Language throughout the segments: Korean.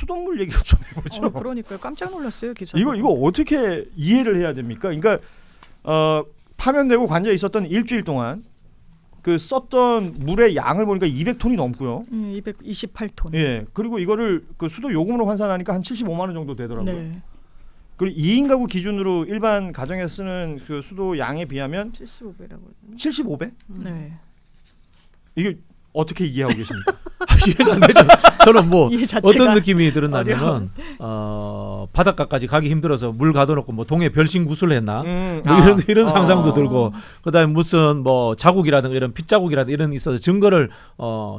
수돗물 얘기를 좀 해보죠. 그러니까요. 깜짝 놀랐어요 기사. 이거 어떻게 이해를 해야 됩니까? 그러니까 파면되고 관저에 있었던 일주일 동안 그 썼던 물의 양을 보니까 200톤이 넘고요. 228톤. 예. 그리고 이거를 그 수도 요금으로 환산하니까 한 75만 원 정도 되더라고요. 네. 그리고 2인 가구 기준으로 일반 가정에 쓰는 그 수도 양에 비하면 75배라고. 75배? 네. 이게 어떻게 이해하고 계십니까? 이해가 안 되죠. 저는 뭐 이해 자체가 어떤 느낌이 들었냐면은 바닷가까지 가기 힘들어서 물 가둬놓고 뭐 동해 별신 구슬을 했나 뭐 이런 상상도 들고 그다음에 무슨 뭐 자국이라든가 이런 핏자국이라든가 이런 있어서 증거를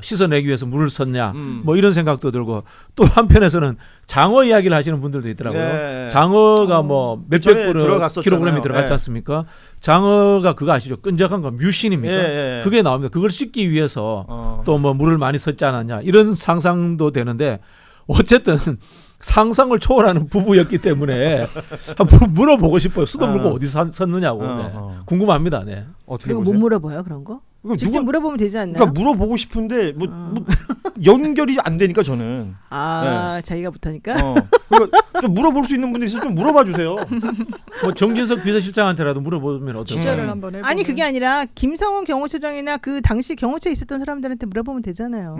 씻어내기 위해서 물을 썼냐 뭐 이런 생각도 들고 또 한편에서는 장어 이야기를 하시는 분들도 있더라고요. 네. 장어가 뭐 몇백 킬로그램이 들어갔지 네. 않습니까? 장어가 그거 아시죠? 끈적한 거 뮤신입니까? 예. 그게 나옵니다. 그걸 씻기 위해서 또 뭐 물을 많이 썼지 않았냐 이런 상상도 되는데 어쨌든 상상을 초월하는 부부였기 때문에 한번 물어보고 싶어요. 수돗물고 어디서 썼느냐고. 네. 궁금합니다. 네. 어떻게 그거 보세요? 못 물어봐요 그런 거? 직접 물어보면 되지 않나요? 그러니까 물어보고 싶은데 뭐 연결이 안 되니까 저는. 자기가 붙으니까. 그러니까 좀 물어볼 수 있는 분들 있으면 좀 물어봐 주세요. 뭐 정진석 비서실장한테라도 물어보면 어떨까요? 취재를 한번 해보면. 아니 그게 아니라 김성훈 경호처장이나 그 당시 경호처에 있었던 사람들한테 물어보면 되잖아요.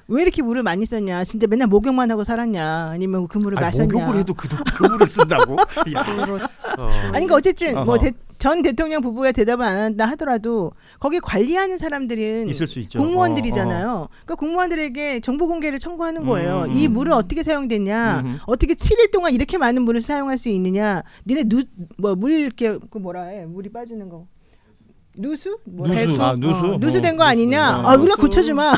왜 이렇게 물을 많이 썼냐? 진짜 맨날 목욕만 하고 살았냐? 아니면 그 물을 마셨냐? 목욕을 해도 그 물을 쓴다고? 아니 그러니까 어쨌든 뭐 전 대통령 부부의 대답을 안 한다 하더라도 거기 관리하는 사람들은 있을 수 있죠. 공무원들이잖아요. 그러니까 공무원들에게 정보 공개를 청구하는 거예요. 이 물은 어떻게 사용됐냐? 어떻게 7일 동안 이렇게 많은 물을 사용할 수 있느냐? 니네 물 이렇게 그 뭐라 해? 물이 빠지는 거. 누수? 누수된 거 아니냐? 우리가 고쳐주마.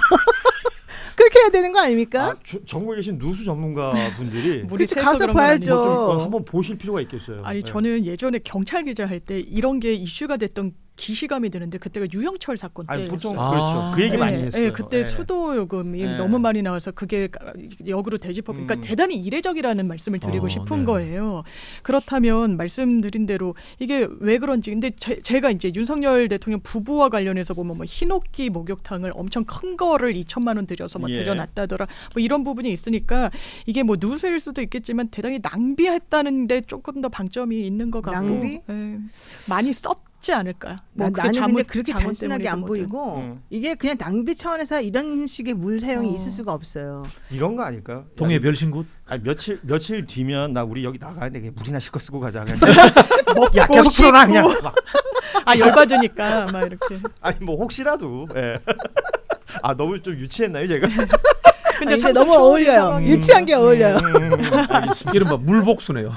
그렇게 해야 되는 거 아닙니까? 전국에 계신 누수 전문가 분들이 가서 봐야죠. 한번 보실 필요가 있겠어요. 아니 저는 예전에 경찰 기자 할 때 이런 게 이슈가 됐던 기시감이 드는데 그때가 유영철 사건 때였어요. 보통 그렇죠. 그 얘기 많이 했어요. 네, 그때 수도 요금이 너무 많이 나와서 그게 역으로 되짚어 그러니까 대단히 이례적이라는 말씀을 드리고 싶은 거예요. 그렇다면 말씀드린 대로 이게 왜 그런지 근데 제가 이제 윤석열 대통령 부부와 관련해서 보면 뭐 흰옥기 목욕탕을 엄청 큰 거를 2천만 원 들여서 뭐 들여놨다더라 뭐 이런 부분이 있으니까 이게 뭐 누수일 수도 있겠지만 대단히 낭비했다는데 조금 더 방점이 있는 것 같고 낭비? 많이 썼지 않을까? 나는 근데 그렇게 단순하게 안 보이고 이게 그냥 낭비 차원에서 이런 식의 물 사용이 있을 수가 없어요. 이런 거 아닐까요? 동해 별신굿? 아니 며칠 뒤면 나 우리 여기 나가는데 물이나 실컷 쓰고 가자. 야 계속 풀어놔 그냥. 열받으니까 막 이렇게. 아니 뭐 혹시라도. 너무 좀 유치했나요 제가? 근데 너무 어울려요. 유치한 게 어울려요. 이른바 물복수네요.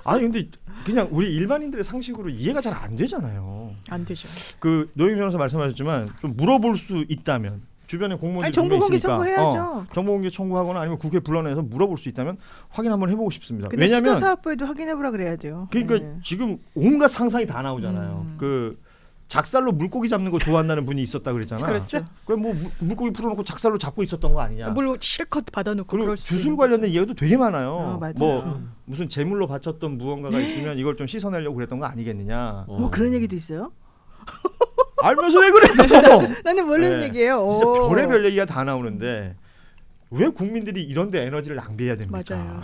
근데 그냥 우리 일반인들의 상식으로 이해가 잘 안 되잖아요. 안 되죠. 그 노영 변호사 말씀하셨지만 좀 물어볼 수 있다면 주변에 공무원들이 정보 공개 있으니까, 청구해야죠. 정보 공개 청구하거나 아니면 국회 불러내서 물어볼 수 있다면 확인 한번 해보고 싶습니다. 근데 왜냐하면 수도사업부에도 확인해보라 그래야 돼요. 그러니까 지금 온갖 상상이 다 나오잖아요. 그 작살로 물고기 잡는 거 좋아한다는 분이 있었다 그랬잖아. 그렇죠. 그럼 뭐 물고기 풀어놓고 작살로 잡고 있었던 거 아니냐. 물 실컷 받아놓고 그리고 그럴 수도 주술 있는 관련된 거죠. 이야기도 되게 많아요. 맞아요. 뭐 무슨 제물로 바쳤던 무언가가 있으면 이걸 좀 씻어내려고 그랬던 거 아니겠느냐. 뭐 그런 얘기도 있어요? 알면서 왜 그래? 나는 모르는 얘기예요. 진짜 별의별 얘기가 다 나오는데 왜 국민들이 이런데 에너지를 낭비해야 됩니까? 맞아요.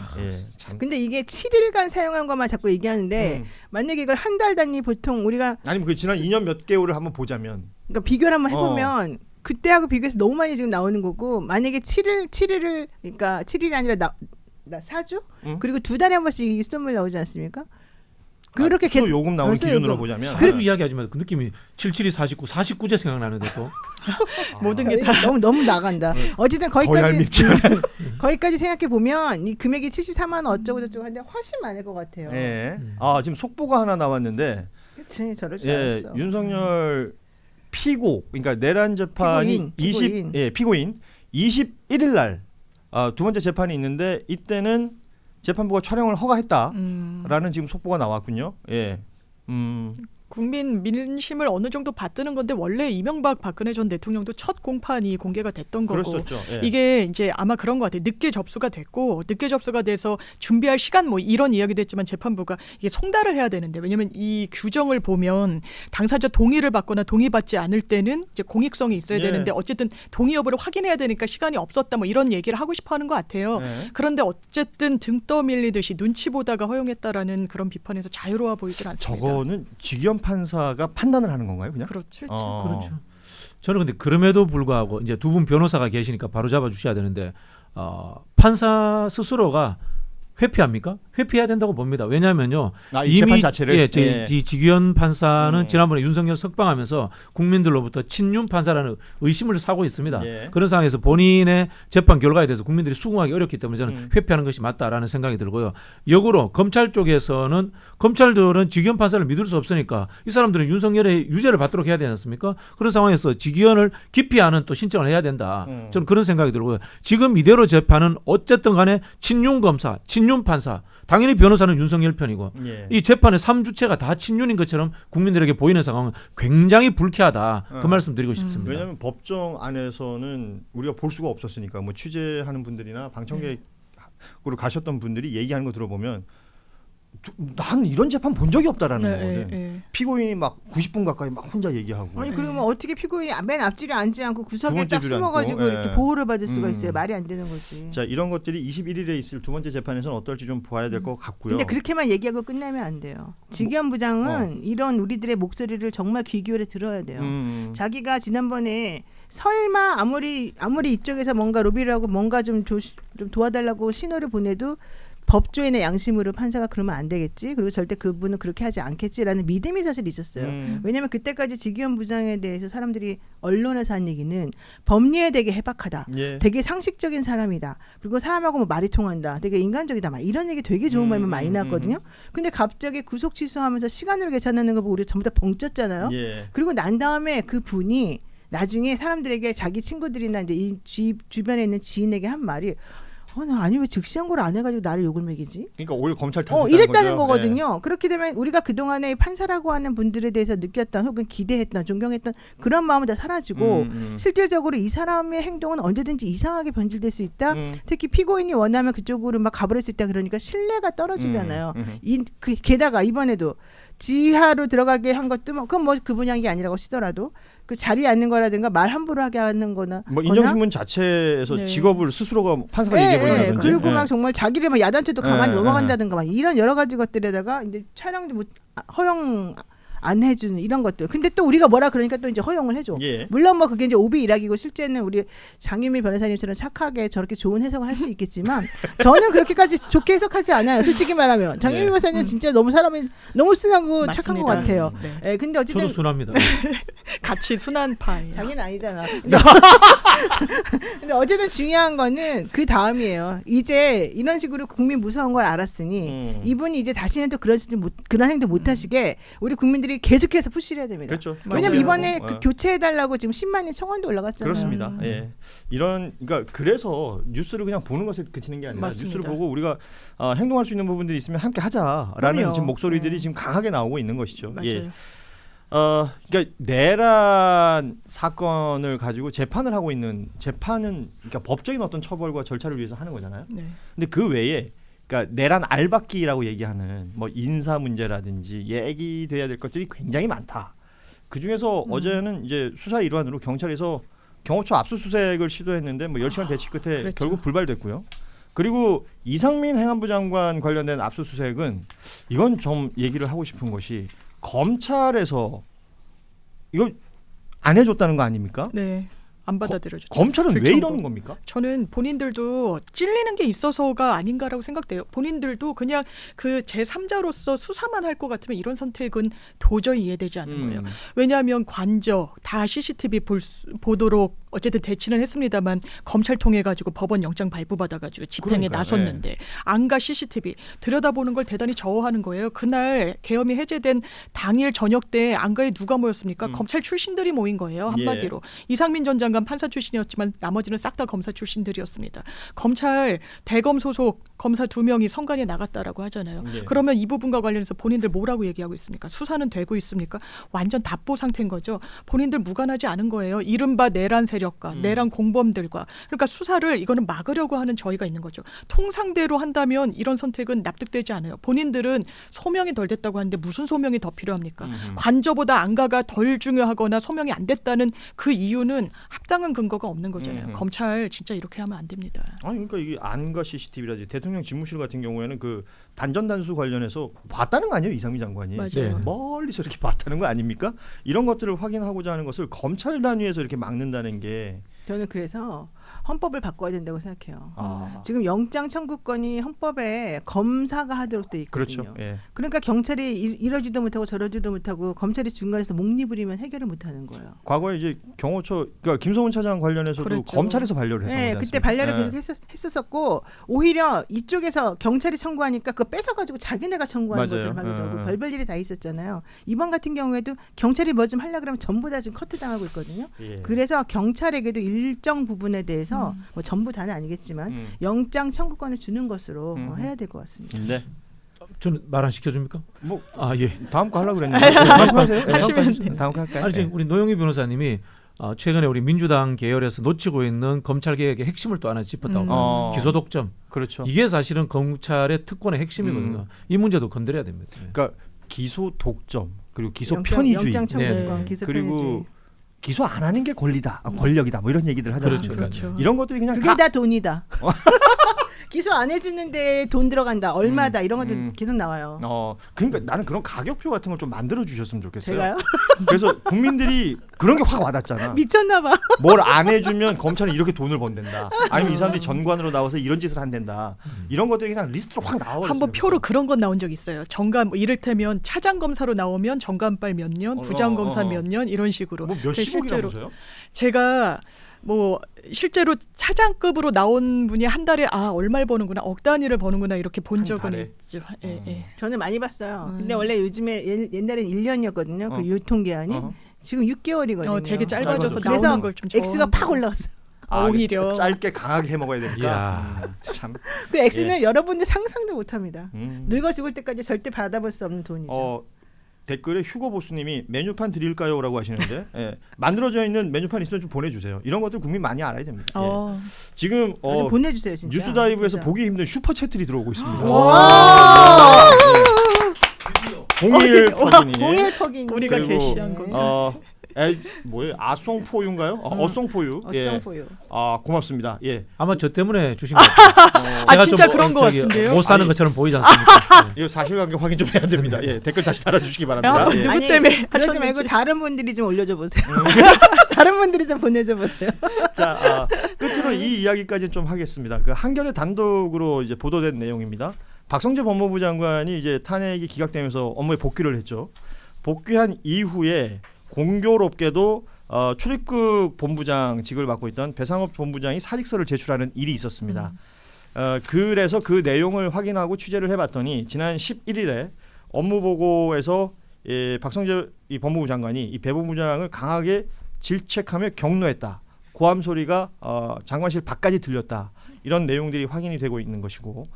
근데 이게 7일간 사용한 것만 자꾸 얘기하는데 만약에 이걸 한 달 단위 보통 우리가 아니면 그 지난 2년 몇 개월을 한번 보자면 그러니까 비교를 한번 해보면 그때하고 비교해서 너무 많이 지금 나오는 거고 만약에 7일을 그러니까 7일이 아니라 나 4주? 그리고 2달에 한 번씩 수돗물 나오지 않습니까? 그렇게 수도 요금 나오는 기준으로 보자면 그래도 이야기하지만 그 느낌이 77이 49제 생각나는데 또 모든 게 다 너무 나간다. 어쨌든 거기까지 생각해 보면 이 금액이 74만 원 어쩌고 저쩌고 하는데 훨씬 많을 것 같아요. 지금 속보가 하나 나왔는데 그치 저럴 줄 알았어. 윤석열 피고 그러니까 내란 재판이 피고인 21일 날 두 번째 재판이 있는데 이때는 재판부가 촬영을 허가했다라는 지금 속보가 나왔군요. 국민 민심을 어느 정도 받드는 건데 원래 이명박 박근혜 전 대통령도 첫 공판이 공개가 됐던 거고 그랬었죠. 예. 이게 이제 아마 그런 것 같아요. 늦게 접수가 됐고 늦게 접수가 돼서 준비할 시간 뭐 이런 이야기도 했지만 재판부가 이게 송달을 해야 되는데 왜냐하면 이 규정을 보면 당사자 동의를 받거나 동의받지 않을 때는 이제 공익성이 있어야 예. 되는데 어쨌든 동의 여부를 확인해야 되니까 시간이 없었다 뭐 이런 얘기를 하고 싶어하는 것 같아요. 예. 그런데 어쨌든 등 떠밀리듯이 눈치 보다가 허용했다라는 그런 비판에서 자유로워 보이질 않습니다. 저거는 직위원 판사가 판단을 하는 건가요, 그냥? 그렇죠. 그렇죠. 저는 근데 그럼에도 불구하고 이제 두 분 변호사가 계시니까 바로 잡아 주셔야 되는데 판사 스스로가 회피합니까? 회피해야 된다고 봅니다. 왜냐하면요. 이 재판 자체를 이 직위원 판사는 지난번에 윤석열 석방하면서 국민들로부터 친윤 판사라는 의심을 사고 있습니다. 예. 그런 상황에서 본인의 재판 결과에 대해서 국민들이 수긍하기 어렵기 때문에 저는 회피하는 것이 맞다라는 생각이 들고요. 역으로 검찰 쪽에서는 검찰들은 직위원 판사를 믿을 수 없으니까 이 사람들은 윤석열의 유죄를 받도록 해야 되지 않습니까? 그런 상황에서 직위원을 기피하는 또 신청을 해야 된다. 저는 그런 생각이 들고요. 지금 이대로 재판은 어쨌든 간에 친윤 검사, 친윤 판사, 당연히 변호사는 윤석열 편이고 예. 이 재판의 3주체가 다 친윤인 것처럼 국민들에게 보이는 상황은 굉장히 불쾌하다. 그 말씀 드리고 싶습니다. 왜냐하면 법정 안에서는 우리가 볼 수가 없었으니까 뭐 취재하는 분들이나 방청객으로 가셨던 분들이 얘기하는 거 들어보면 나는 이런 재판 본 적이 없다라는 거거든. 피고인이 막 90분 가까이 막 혼자 얘기하고. 아니 그러면 어떻게 피고인이 맨 앞줄에 앉지 않고 두 구석에 번째 딱 줄에 숨어가지고 앉고, 이렇게 예. 보호를 받을 수가 있어요. 말이 안 되는 거지. 자, 이런 것들이 21일에 있을 두 번째 재판에서는 어떨지 좀 봐야 될 것 같고요. 근데 그렇게만 얘기하고 끝나면 안 돼요. 직위원 부장은 이런 우리들의 목소리를 정말 귀 기울여 들어야 돼요. 자기가 지난번에 설마 아무리 이쪽에서 뭔가 로비를 하고 뭔가 좀 도와달라고 신호를 보내도 법조인의 양심으로 판사가 그러면 안 되겠지. 그리고 절대 그분은 그렇게 하지 않겠지라는 믿음이 사실 있었어요. 왜냐하면 그때까지 직위원 부장에 대해서 사람들이 언론에서 한 얘기는 법리에 되게 해박하다. 예. 되게 상식적인 사람이다. 그리고 사람하고 뭐 말이 통한다. 되게 인간적이다. 막 이런 얘기 되게 좋은 말만 많이 나왔거든요. 근데 갑자기 구속 취소하면서 시간으로 계산하는 거 보고 우리가 전부 다 벙쪘잖아요. 예. 그리고 난 다음에 그 분이 나중에 사람들에게 자기 친구들이나 이제 이 주변에 있는 지인에게 한 말이 나 아니 왜 즉시한 걸 안 해가지고 나를 욕을 먹이지? 그러니까 오히려 검찰 탓을 이랬다는 거죠. 거거든요. 예. 그렇게 되면 우리가 그동안에 판사라고 하는 분들에 대해서 느꼈던 혹은 기대했던 존경했던 그런 마음은 다 사라지고 실질적으로 이 사람의 행동은 언제든지 이상하게 변질될 수 있다. 특히 피고인이 원하면 그쪽으로 막 가버릴 수 있다. 그러니까 신뢰가 떨어지잖아요. 게다가 이번에도 지하로 들어가게 한 것도 그건 뭐 그분 향이 아니라고 치더라도 그 자리에 앉는 거라든가 말 함부로 하게 하는 거나 뭐 인정신문 자체에서 네. 직업을 스스로가 판사가 얘기해버린다든지. 그리고 막 정말 자기를 막 야단쳐도 가만히 예, 넘어간다든가 막 이런 여러 가지 것들에다가 이제 촬영도 허용 안 해주는 이런 것들. 근데 또 우리가 뭐라 그러니까 또 이제 허용을 해줘. 예. 물론 뭐 그게 이제 오비 일학이고 실제는 우리 장유미 변호사님처럼 착하게 저렇게 좋은 해석을 할 수 있겠지만 저는 그렇게까지 좋게 해석하지 않아요. 솔직히 말하면 장유미 변호사님 진짜 너무 사람이 너무 순하고 착한 것 같아요. 네. 근데 어쨌든 저도 순합니다. 같이 순한 파예요. 자기는 아니잖아. 근데 어쨌든 중요한 거는 그 다음이에요. 이제 이런 식으로 국민 무서운 걸 알았으니 이분이 이제 다시는 또 그런 행동 못 하시게 우리 국민들이 계속해서 푸시를 해야 됩니다. 그렇죠. 왜냐면 이번에 그 교체해달라고 지금 10만인 청원도 올라갔잖아요. 그렇습니다. 예. 그러니까 그래서 뉴스를 그냥 보는 것에 그치는 게 아니라 맞습니다. 뉴스를 보고 우리가 행동할 수 있는 부분들이 있으면 함께 하자라는 그럼요. 지금 목소리들이 지금 강하게 나오고 있는 것이죠. 맞아요. 예. 그러니까 내란 사건을 가지고 재판을 하고 있는 재판은 그러니까 법적인 어떤 처벌과 절차를 위해서 하는 거잖아요. 네. 근데 그 외에 그러니까 내란 알박기라고 얘기하는 뭐 인사 문제라든지 얘기돼야 될 것들이 굉장히 많다. 그 중에서 어제는 이제 수사 일환으로 경찰에서 경호처 압수수색을 시도했는데 뭐 10시간 대치 끝에 그랬죠. 결국 불발됐고요. 그리고 이상민 행안부 장관 관련된 압수수색은 이건 좀 얘기를 하고 싶은 것이 검찰에서 이거 안 해줬다는 거 아닙니까? 네. 안 받아들여줬죠. 검찰은 왜 불청구. 이러는 겁니까? 저는 본인들도 찔리는 게 있어서가 아닌가라고 생각돼요. 본인들도 그냥 그 제3자로서 수사만 할 것 같으면 이런 선택은 도저히 이해되지 않는 거예요. 왜냐하면 관저 다 CCTV 보도록 어쨌든 대치는 했습니다만 검찰 통해 가지고 법원 영장 발부받아 가지고 집행에 그러니까요. 나섰는데 안가 CCTV 들여다보는 걸 대단히 저어하는 거예요. 그날 계엄이 해제된 당일 저녁 때 안가에 누가 모였습니까? 검찰 출신들이 모인 거예요. 한마디로. 이상민 전 장관 판사 출신이었지만 나머지는 싹 다 검사 출신들이었습니다. 검찰 대검 소속 검사 2명이 성관에 나갔다라고 하잖아요. 예. 그러면 이 부분과 관련해서 본인들 뭐라고 얘기하고 있습니까? 수사는 되고 있습니까? 완전 답보 상태인 거죠. 본인들 무관하지 않은 거예요. 이른바 내란 세력과 내란 공범들과. 그러니까 수사를 이거는 막으려고 하는 저희가 있는 거죠. 통상대로 한다면 이런 선택은 납득되지 않아요. 본인들은 소명이 덜 됐다고 하는데 무슨 소명이 더 필요합니까? 관저보다 안가가 덜 중요하거나 소명이 안 됐다는 그 이유는 합당한 근거가 없는 거잖아요. 검찰 진짜 이렇게 하면 안 됩니다. 아니 그러니까 이게 안과 CCTV라든지 대통령 집무실 같은 경우에는 그 단전 단수 관련해서 봤다는 거 아니에요 이상민 장관이. 맞아요. 네. 멀리서 이렇게 봤다는 거 아닙니까? 이런 것들을 확인하고자 하는 것을 검찰 단위에서 이렇게 막는다는 게 저는 그래서 헌법을 바꿔야 된다고 생각해요. 아, 지금 영장 청구권이 헌법에 검사가 하도록 돼 있거든요. 그렇죠. 예. 그러니까 경찰이 이러지도 못하고 저러지도 못하고 검찰이 중간에서 목리부리면 해결을 못하는 거예요. 과거에 이제 경호처 그러니까 김성훈 차장 관련해서도 그랬죠. 검찰에서 반려를 했던 네, 거지 그때 않습니까? 반려를 예. 계속 했었었고 오히려 이쪽에서 경찰이 청구하니까 그거 뺏어가지고 자기네가 청구하는 맞아요. 것처럼 하기도 하고 예. 별별 일이 다 있었잖아요. 이번 같은 경우에도 경찰이 뭐 좀 하려고 그러면 전부 다 지금 커트당하고 있거든요. 예. 그래서 경찰에게도 일정 부분에 대해서 뭐 전부 다는 아니겠지만 영장 청구권을 주는 것으로 해야 될 것 같습니다. 네. 저는 말 안 시켜줍니까? 뭐 아 예. 다음 거 하려고 그랬는데 말씀하세요. 네, 하시면 돼요. 다음 거 할까요? 아니 지금 우리 노영희 변호사님이 최근에 우리 민주당 계열에서 놓치고 있는 검찰 개혁의 핵심을 또 하나 짚었다고. 어. 기소 독점. 그렇죠. 이게 사실은 검찰의 특권의 핵심이거든요. 이 문제도 건드려야 됩니다. 네. 그러니까 기소 독점 그리고 기소 영장- 편의주의 영장 청구권, 네. 기소 그리고 편의주의. 기소 안 하는 게 권리다, 권력이다, 뭐 이런 얘기들 하지 그렇죠. 않습니까? 그렇죠. 이런 것들이 그냥 그게 다 돈이다. 기소 안 해주는데 돈 들어간다, 얼마다 이런 것도 계속 나와요. 그러니까 나는 그런 가격표 같은 걸 좀 만들어 주셨으면 좋겠어요. 제가요? 그래서 국민들이 그런 게 확 와닿잖아. 미쳤나 봐. 뭘 안 해주면 검찰은 이렇게 돈을 번댄다. 아니면 이 사람들이 전관으로 나와서 이런 짓을 한댄다. 이런 것들이 그냥 리스트로 확 나와. 한번 표로 그런 건 나온 적 있어요. 정관 뭐 이를테면 차장 검사로 나오면 정관발 몇 년, 부장 검사 몇 년 이런 식으로. 뭐 실제로 몇십억이라면서요? 제가 뭐 실제로 차장급으로 나온 분이 한 달에 얼마를 버는구나, 억 단위를 버는구나 이렇게 본 한 적은 달에? 있죠. 예, 예. 저는 많이 봤어요. 근데 원래 요즘에 옛날엔 1년이었거든요. 그 유통기한이. 어허. 지금 6개월이거든요. 되게 짧아져서 짧아졌어요. 나오는 걸 좀 X가 팍 올라갔어요. 오히려 짧게 강하게 해 먹어야 되니까. 이야. 참. 그 X는 여러분들 상상도 못합니다. 음. 늙어 죽을 때까지 절대 받아볼 수 없는 돈이죠. 댓글에 휴거 보스님이 메뉴판 드릴까요?라고 하시는데 예, 만들어져 있는 메뉴판 있으면 좀 보내주세요. 이런 것들 국민 많이 알아야 됩니다. 예. 지금 아니, 보내주세요 진짜. 뉴스다이브에서 진짜. 보기 힘든 슈퍼 채들이 들어오고 있습니다. 와. 공일 퍼기니 공일퍼긴 우리가 그리고, 게시한 거. 뭐예요? 아송포유인가요? 어송포유. 예. 어성포유. 고맙습니다. 예. 아마 저 때문에 주신 것 같아요. 제가 진짜 좀 그런 것 같은데요? 못 사는 아니. 것처럼 보이지 않습니까? 이거 사실관계 확인 좀 해야 됩니다. 예. 댓글 다시 달아주시기 바랍니다. 야, 예. 누구 때문에 그러지 하셨는지. 말고 다른 분들이 좀 올려줘 보세요. 다른 분들이 좀 보내줘 보세요. 자, 끝으로 이 이야기까지 좀 하겠습니다. 그 한겨레 단독으로 이제 보도된 내용입니다. 박성재 법무부 장관이 이제 탄핵이 기각되면서 업무에 복귀를 했죠. 복귀한 이후에 공교롭게도 출입국 본부장직을 맡고 있던 배상업 본부장이 사직서를 제출하는 일이 있었습니다. 그래서 그 내용을 확인하고 취재를 해봤더니 지난 11일에 업무보고에서 박성재 이 법무부 장관이 이 배 본부장을 강하게 질책하며 격노했다. 고함 소리가 장관실 밖까지 들렸다. 이런 내용들이 확인이 되고 있는 것이고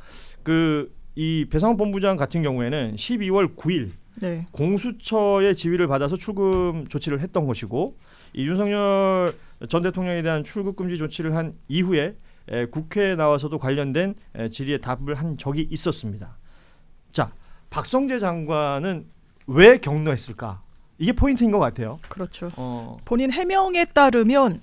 이 배상업 본부장 같은 경우에는 12월 9일 네. 공수처의 지휘를 받아서 출금 조치를 했던 것이고 이 윤석열 전 대통령에 대한 출국 금지 조치를 한 이후에 국회에 나와서도 관련된 질의에 답을 한 적이 있었습니다. 자, 박성재 장관은 왜 격노했을까? 이게 포인트인 것 같아요. 그렇죠. 본인 해명에 따르면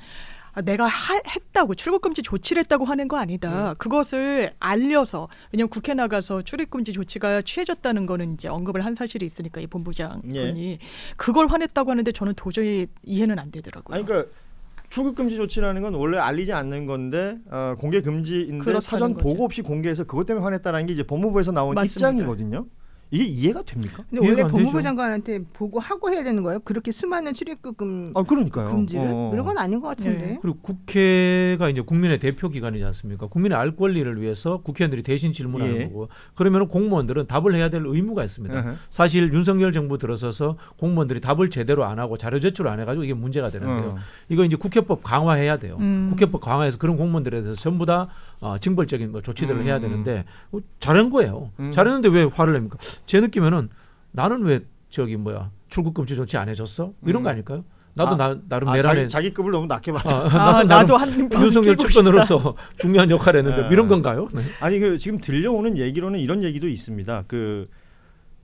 내가 했다고 출국금지 조치를 했다고 하는 거 아니다. 그것을 알려서 왜냐하면 국회 나가서 출입금지 조치가 취해졌다는 거는 이제 언급을 한 사실이 있으니까 이 본부장분이 그걸 화냈다고 하는데 저는 도저히 이해는 안 되더라고요. 아니, 그러니까 출국 금지 조치라는 건 원래 알리지 않는 건데 공개 금지인데 사전 거죠. 보고 없이 공개해서 그것 때문에 화냈다라는 게 이제 법무부에서 나온 맞습니다. 입장이거든요. 이게 이해가 됩니까? 근데 원래 이해가 안 법무부 되죠. 장관한테 보고하고 해야 되는 거예요? 그렇게 수많은 출입국 그러니까요. 금지를? 이런 건 아닌 것 같은데. 네. 그리고 국회가 이제 국민의 대표 기관이지 않습니까? 국민의 알 권리를 위해서 국회의원들이 대신 질문하는 예. 거고 그러면 공무원들은 답을 해야 될 의무가 있습니다. 으흠. 사실 윤석열 정부 들어서서 공무원들이 답을 제대로 안 하고 자료 제출을 안 해가지고 이게 문제가 되는데요. 이거 이제 국회법 강화해야 돼요. 국회법 강화해서 그런 공무원들에 대해서 전부 다 징벌적인 뭐 조치들을 해야 되는데 잘한 거예요. 잘했는데 왜 화를 냅니까? 제 느낌에는 나는 왜 저기 출국 금지 조치 안 해줬어? 이런 거 아닐까요? 나도 나름 내란에 자기 급을 너무 낮게 봤다. 나도 한 윤석열 측근으로서 중요한 역할을 했는데 이런 건가요? 네. 아니 지금 들려오는 얘기로는 이런 얘기도 있습니다. 그러니까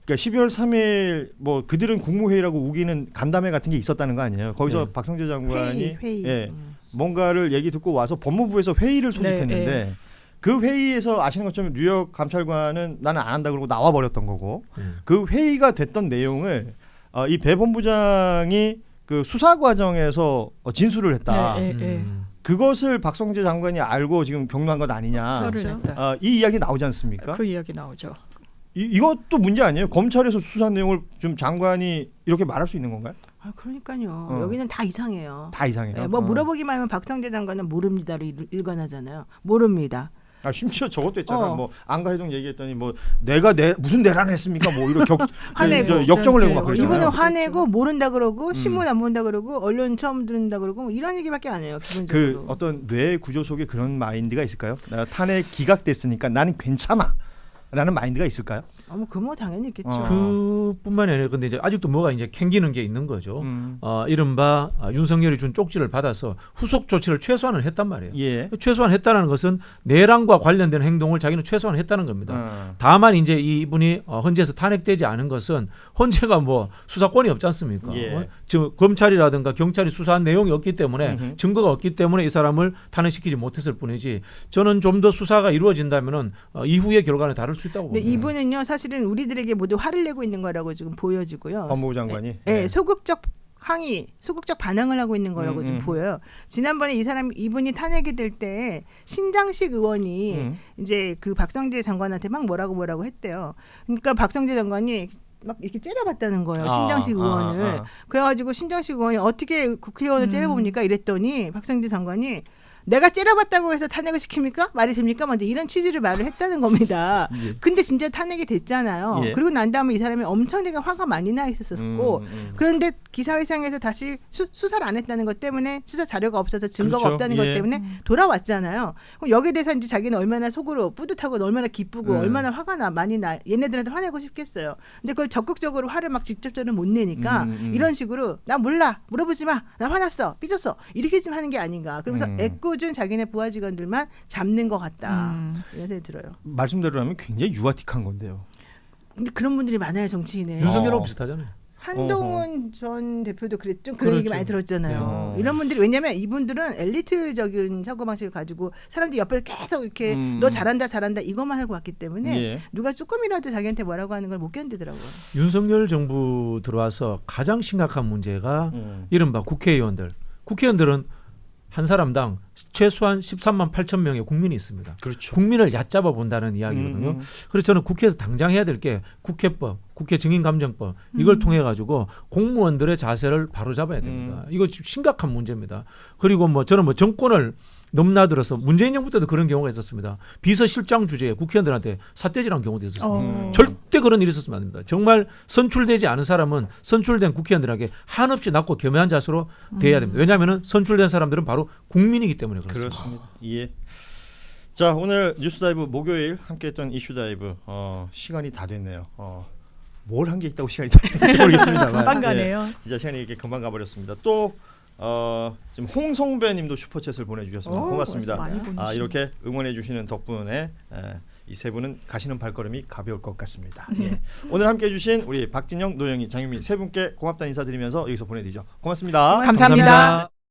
12월 3일 그들은 국무회의라고 우기는 간담회 같은 게 있었다는 거 아니에요? 거기서 네. 박성재 장관이 회의. 예, 뭔가를 얘기 듣고 와서 법무부에서 회의를 소집했는데 그 회의에서 아시는 것처럼 뉴욕 감찰관은 나는 안 한다 그러고 나와 버렸던 거고 그 회의가 됐던 내용을 이 배 본부장이 그 수사 과정에서 진술을 했다. 그것을 박성재 장관이 알고 지금 경로한 것 아니냐. 이 이야기 나오지 않습니까? 그 이야기 나오죠. 이것도 문제 아니에요? 검찰에서 수사 내용을 좀 장관이 이렇게 말할 수 있는 건가요? 그러니까요. 여기는 다 이상해요. 다 이상해요. 네, 물어보기만 하면 박성재 장관은 모릅니다로 일관하잖아요. 모릅니다. 심지어 저것도 있잖아. 안가해동 얘기했더니 내가 무슨 내란을 했습니까? 이렇게 화내고 역정을 내고 막 그러잖아요. 이분은 화내고 모른다 그러고 신문 안 본다 그러고 언론 처음 듣는다 그러고 이런 얘기밖에 안 해요. 기본적으로. 어떤 뇌 구조 속에 그런 마인드가 있을까요? 나 탄핵 기각됐으니까 나는 괜찮아. 라는 마인드가 있을까요? 당연히 있겠죠. 그뿐만이 아니라 근데 이제 아직도 뭐가 이제 캥기는 게 있는 거죠. 이른바 윤석열이 준 쪽지를 받아서 후속 조치를 최소한을 했단 말이에요. 예. 최소한 했다는 것은 내란과 관련된 행동을 자기는 최소한 했다는 겁니다. 다만 이제 이분이 헌재에서 탄핵되지 않은 것은 헌재가 수사권이 없지 않습니까? 예. 지금 검찰이라든가 경찰이 수사한 내용이 없기 때문에 증거가 없기 때문에 이 사람을 탄핵시키지 못했을 뿐이지 저는 좀 더 수사가 이루어진다면은 이후의 결과는 다를 수 있다고 봅니다. 이분은요 사실은 우리들에게 모두 화를 내고 있는 거라고 지금 보여지고요. 법무부 장관이 소극적 항의, 소극적 반항을 하고 있는 거라고 지금 보여요. 지난번에 이분이 탄핵이 될 때 신장식 의원이 이제 그 박성재 장관한테 막 뭐라고 했대요. 그러니까 박성재 장관이 막 이렇게 째려봤다는 거예요. 신장식 의원을. 그래가지고 신장식 의원이 어떻게 국회의원을 째려봅니까? 이랬더니 박성재 장관이 내가 째려봤다고 해서 탄핵을 시킵니까? 말이 됩니까? 먼저 이런 취지를 말을 했다는 겁니다. 근데 진짜 탄핵이 됐잖아요. 그리고 난 다음에 이 사람이 엄청나게 화가 많이 나 있었었고 그런데 기사회생에서 다시 수사를 안 했다는 것 때문에 수사 자료가 없어서 증거가 없다는 것 때문에 돌아왔잖아요. 그럼 여기에 대해서 이제 자기는 얼마나 속으로 뿌듯하고 얼마나 기쁘고 얼마나 화가 많이 나 얘네들한테 화내고 싶겠어요. 근데 그걸 적극적으로 화를 막 직접적으로 못 내니까 이런 식으로 나 몰라 물어보지 마 나 화났어 삐졌어 이렇게 좀 하는 게 아닌가. 그러면서 애꿎은 자기네 부하 직원들만 잡는 것 같다. 이런 생각이 들어요. 말씀대로라면 굉장히 유아틱한 건데요. 근데 그런 분들이 많아요 정치인에. 윤석열하고 비슷하잖아요. 한동훈 전 대표도 그랬죠. 그런 얘기 많이 들었잖아요. 이런 분들이 왜냐하면 이분들은 엘리트적인 사고방식을 가지고 사람들이 옆에서 계속 이렇게 너 잘한다 이것만 하고 왔기 때문에 누가 조금이라도 자기한테 뭐라고 하는 걸 못 견디더라고요. 윤석열 정부 들어와서 가장 심각한 문제가 이른바 국회의원들은 한 사람당 최소한 13만 8천 명의 국민이 있습니다. 그렇죠. 국민을 얕잡아 본다는 이야기거든요. 그래서 저는 국회에서 당장 해야 될 게 국회법, 국회 증인감정법 이걸 통해 가지고 공무원들의 자세를 바로잡아야 됩니다. 이거 심각한 문제입니다. 그리고 저는 정권을 넘나들어서 문재인 정부 때도 그런 경우가 있었습니다. 비서실장 주제에 국회의원들한테 삿대질한 경우도 있었습니다. 절대 그런 일이 있었으면 안 됩니다. 정말 선출되지 않은 사람은 선출된 국회의원들에게 한없이 낮고 겸허한 자세로 대해야 됩니다. 왜냐하면 선출된 사람들은 바로 국민이기 때문에 그렇습니다. 그렇습니다. 예. 자, 오늘 뉴스다이브 목요일 함께했던 이슈다이브 시간이 다 됐네요. 뭘 한 게 있다고 시간이 다 됐는지 모르겠습니다만 금방 가네요. 진짜 시간이 이렇게 금방 가버렸습니다. 또 지금 홍성배님도 슈퍼챗을 보내주셨습니다. 고맙습니다. 이렇게 응원해 주시는 덕분에 이 세 분은 가시는 발걸음이 가벼울 것 같습니다. 예. 오늘 함께해 주신 우리 박진영, 노영희, 장윤미 세 분께 고맙다는 인사드리면서 여기서 보내드리죠. 고맙습니다. 감사합니다.